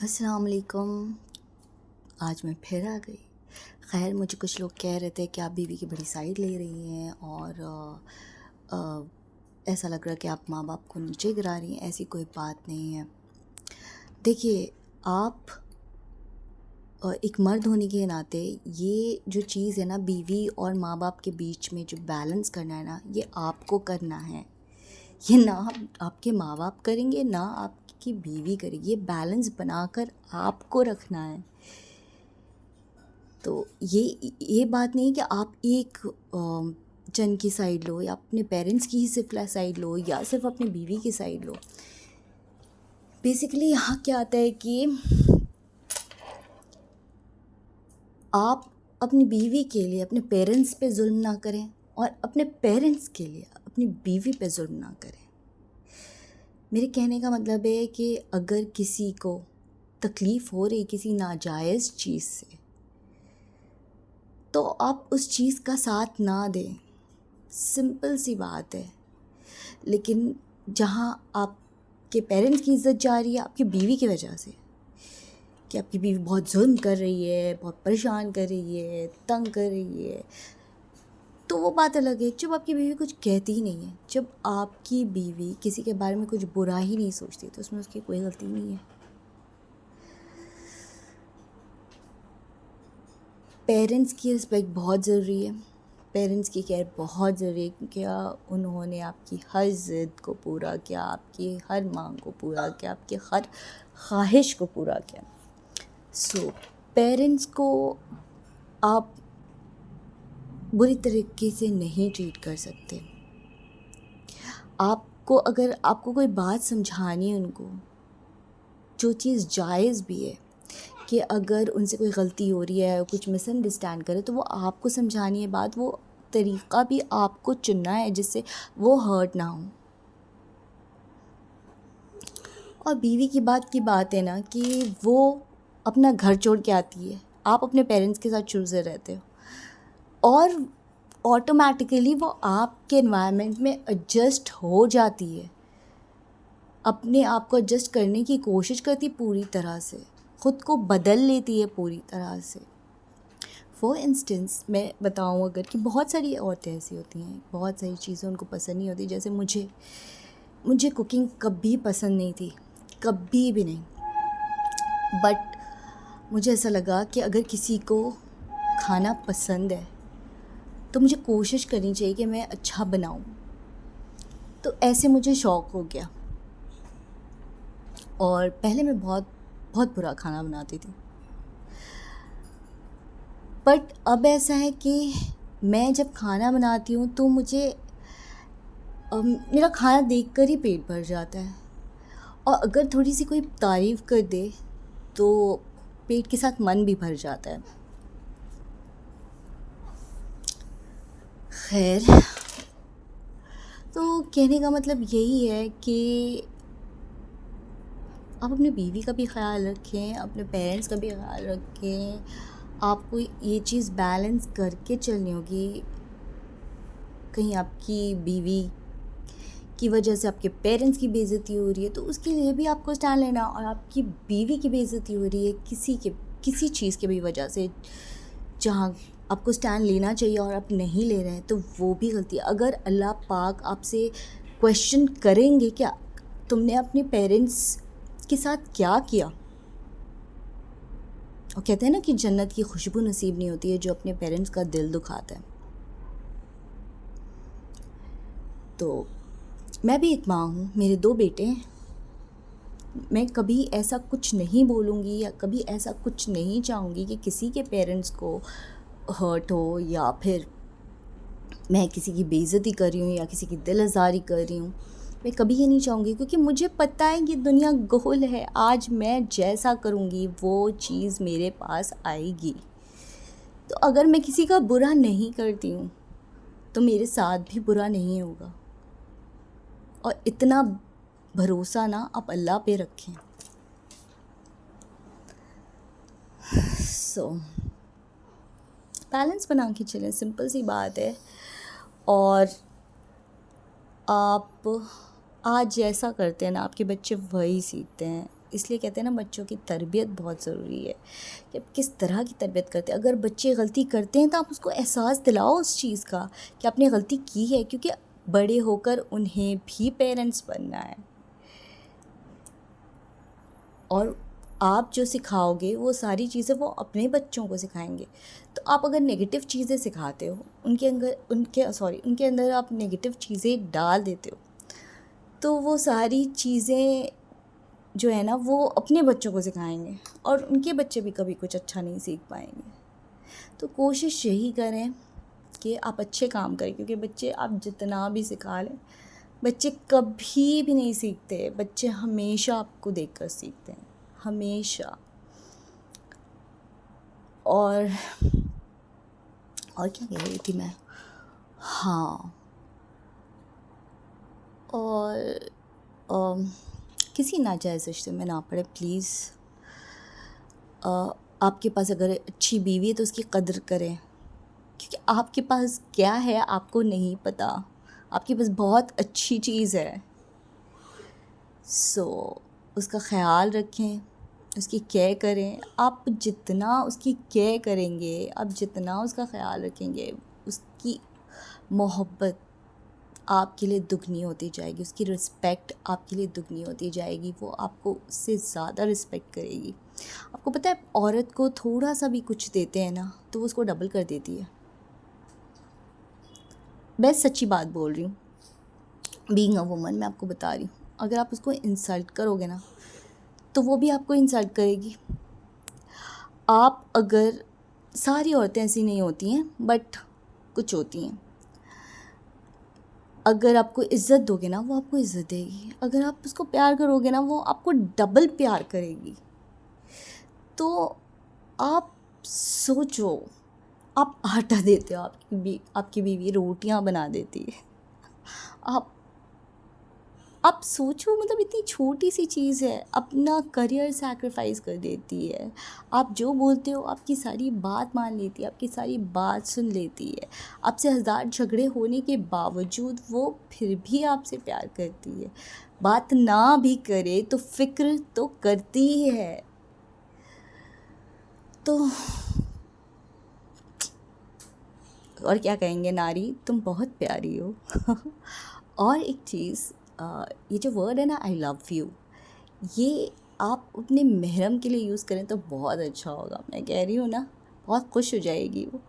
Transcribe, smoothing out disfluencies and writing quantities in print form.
السلام علیکم. آج میں پھر آ گئی. خیر مجھے کچھ لوگ کہہ رہے تھے کہ آپ بیوی کی بڑی سائڈ لے رہی ہیں اور ایسا لگ رہا ہے کہ آپ ماں باپ کو نیچے گرا رہی ہیں. ایسی کوئی بات نہیں ہے. دیکھیے آپ ایک مرد ہونے کے ناطے یہ جو چیز ہے نا، بیوی اور ماں باپ کے بیچ میں جو بیلنس کرنا ہے نا، یہ آپ کو کرنا ہے. یہ نہ آپ کے ماں باپ کریں گے نہ آپ کی بیوی کرے گی. یہ بیلنس بنا کر آپ کو رکھنا ہے. تو یہ بات نہیں کہ آپ ایک جن کی سائڈ لو یا اپنے پیرنٹس کی ہی صرف سائڈ لو یا صرف اپنی بیوی کی سائڈ لو. بیسیکلی یہاں کیا آتا ہے کہ آپ اپنی بیوی کے لیے اپنے پیرنٹس پہ ظلم نہ کریں اور اپنے پیرنٹس کے لیے اپنی بیوی پہ ظلم نہ کریں. میرے کہنے کا مطلب ہے کہ اگر کسی کو تکلیف ہو رہی کسی ناجائز چیز سے تو آپ اس چیز کا ساتھ نہ دیں. سمپل سی بات ہے. لیکن جہاں آپ کے پیرنٹس کی عزت جا رہی ہے آپ کی بیوی کی وجہ سے، کہ آپ کی بیوی بہت ظلم کر رہی ہے، بہت پریشان کر رہی ہے، تنگ کر رہی ہے، تو وہ بات الگ ہے. جب آپ کی بیوی کچھ کہتی ہی نہیں ہے، جب آپ کی بیوی کسی کے بارے میں کچھ برا ہی نہیں سوچتی، تو اس میں اس کی کوئی غلطی نہیں ہے. پیرنٹس کی رسپیکٹ بہت ضروری ہے. پیرنٹس کی کیئر بہت ضروری ہے. کیا انہوں نے آپ کی ہر ضد کو پورا کیا، آپ کی ہر مانگ کو پورا کیا، آپ کی ہر خواہش کو پورا کیا. سو پیرنٹس کو آپ بری طریقے سے نہیں ٹریٹ کر سکتے. اگر آپ کو کوئی بات سمجھانی ہے ان کو، جو چیز جائز بھی ہے، کہ اگر ان سے کوئی غلطی ہو رہی ہے، کچھ مس انڈرسٹینڈ کرے، تو وہ آپ کو سمجھانی ہے بات. وہ طریقہ بھی آپ کو چننا ہے جس سے وہ ہرٹ نہ ہو. اور بیوی کی بات ہے نا کہ وہ اپنا گھر چھوڑ کے آتی ہے، آپ اپنے پیرنٹس کے ساتھ شروع سے رہتے ہو، اور آٹومیٹیکلی وہ آپ کے انوائرمنٹ میں ایڈجسٹ ہو جاتی ہے. اپنے آپ کو ایڈجسٹ کرنے کی کوشش کرتی پوری طرح سے، خود کو بدل لیتی ہے پوری طرح سے. فار انسٹنس میں بتاؤں اگر، کہ بہت ساری عورتیں ایسی ہوتی ہیں، بہت ساری چیزیں ان کو پسند نہیں ہوتی. جیسے مجھے کوکنگ کبھی پسند نہیں تھی، کبھی بھی نہیں. بٹ مجھے ایسا لگا کہ اگر کسی کو کھانا پسند ہے تو مجھے کوشش کرنی چاہیے کہ میں اچھا بناؤں. تو ایسے مجھے شوق ہو گیا، اور پہلے میں بہت بہت برا کھانا بناتی تھی. بٹ اب ایسا ہے کہ میں جب کھانا بناتی ہوں تو میرا کھانا دیکھ کر ہی پیٹ بھر جاتا ہے. اور اگر تھوڑی سی کوئی تعریف کر دے تو پیٹ کے ساتھ من بھی بھر جاتا ہے. خیر، تو کہنے کا مطلب یہی ہے کہ آپ اپنی بیوی کا بھی خیال رکھیں، اپنے پیرنٹس کا بھی خیال رکھیں. آپ کو یہ چیز بیلنس کر کے چلنی ہوگی. کہیں آپ کی بیوی کی وجہ سے آپ کے پیرنٹس کی بے عزتی ہو رہی ہے تو اس کے لیے بھی آپ کو اسٹینڈ لینا. اور آپ کی بیوی کی بے عزتی ہو رہی ہے کسی چیز کی بھی وجہ سے، جہاں آپ کو اسٹینڈ لینا چاہیے اور آپ نہیں لے رہے ہیں، تو وہ بھی غلطی ہے. اگر اللہ پاک آپ سے کویشچن کریں گے کہ تم نے اپنے پیرنٹس کے ساتھ کیا کیا، اور کہتے ہیں نا کہ جنت کی خوشبو نصیب نہیں ہوتی ہے جو اپنے پیرنٹس کا دل دکھاتا ہے. تو میں بھی ایک ماں ہوں، میرے 2 بیٹے ہیں. میں کبھی ایسا کچھ نہیں بولوں گی یا کبھی ایسا کچھ نہیں چاہوں گی کہ کسی کے پیرنٹس کو ہرٹ ہو، یا پھر میں کسی کی بے عزتی کر رہی ہوں یا کسی کی دل آزاری کر رہی ہوں. میں کبھی یہ نہیں چاہوں گی، کیونکہ مجھے پتہ ہے کہ دنیا گول ہے. آج میں جیسا کروں گی وہ چیز میرے پاس آئے گی. تو اگر میں کسی کا برا نہیں کرتی ہوں تو میرے ساتھ بھی برا نہیں ہوگا. اور اتنا بھروسہ نا آپ اللہ پہ رکھیں. سو بیلنس بنا کے چلیں، سمپل سی بات ہے. اور آپ آج جیسا کرتے ہیں نا، آپ کے بچے وہی سیکھتے ہیں. اس لیے کہتے ہیں نا بچوں کی تربیت بہت ضروری ہے کہ آپ کس طرح کی تربیت کرتے ہیں. اگر بچے غلطی کرتے ہیں تو آپ اس کو احساس دلاؤ اس چیز کا کہ آپ نے غلطی کی ہے, کیونکہ بڑے ہو کر انہیں بھی پیرنٹس بننا ہے, اور آپ جو سکھاؤ گے وہ ساری چیزیں وہ اپنے بچوں کو سکھائیں گے. تو آپ اگر نگیٹو چیزیں سکھاتے ہو ان کے اندر آپ نگیٹو چیزیں ڈال دیتے ہو, تو وہ ساری چیزیں جو ہے نا وہ اپنے بچوں کو سکھائیں گے, اور ان کے بچے بھی کبھی کچھ اچھا نہیں سیکھ پائیں گے. تو کوشش یہی کریں کہ آپ اچھے کام کریں, کیونکہ بچے آپ جتنا بھی سکھا لیں بچے کبھی بھی نہیں سیکھتے. بچے ہمیشہ آپ کو دیکھ کر سیکھتے ہیں, ہمیشہ. اور کیا کہہ رہی تھی میں, ہاں, اور کسی ناجائز رشتے میں نہ پڑے پلیز. آپ کے پاس اگر اچھی بیوی ہے تو اس کی قدر کریں, کیونکہ آپ کے پاس کیا ہے آپ کو نہیں پتہ. آپ کے پاس بہت اچھی چیز ہے, سو اس کا خیال رکھیں, اس کی کیئر کریں. آپ جتنا اس کی کیئر کریں گے, آپ جتنا اس کا خیال رکھیں گے, اس کی محبت آپ کے لیے دگنی ہوتی جائے گی, اس کی رسپیکٹ آپ کے لیے دگنی ہوتی جائے گی. وہ آپ کو اس سے زیادہ رسپیکٹ کرے گی. آپ کو پتہ ہے عورت کو تھوڑا سا بھی کچھ دیتے ہیں نا تو وہ اس کو ڈبل کر دیتی ہے. میں سچی بات بول رہی ہوں, بینگ اے وومن میں آپ کو بتا رہی ہوں. اگر آپ اس کو انسلٹ کرو گے نا تو وہ بھی آپ کو انسلٹ کرے گی. آپ اگر, ساری عورتیں ایسی نہیں ہوتی ہیں بٹ کچھ ہوتی ہیں, اگر آپ کو عزت دو گے نا وہ آپ کو عزت دے گی. اگر آپ اس کو پیار کرو گے نا وہ آپ کو ڈبل پیار کرے گی. تو آپ سوچو, آپ آٹا دیتے ہو, آپ کی بیوی روٹیاں بنا دیتی ہے. آپ سوچو, مطلب اتنی چھوٹی سی چیز ہے, اپنا کریئر سیکریفائز کر دیتی ہے. آپ جو بولتے ہو آپ کی ساری بات مان لیتی ہے, آپ کی ساری بات سن لیتی ہے. آپ سے 1000 جھگڑے ہونے کے باوجود وہ پھر بھی آپ سے پیار کرتی ہے. بات نہ بھی کرے تو فکر تو کرتی ہی ہے. تو اور کیا کہیں گے, ناری تم بہت پیاری ہو. اور ایک چیز, یہ جو ورڈ ہے نا آئی لو یو, یہ آپ اپنے محرم کے لیے یوز کریں تو بہت اچھا ہوگا. میں کہہ رہی ہوں نا, بہت خوش ہو جائے گی وہ.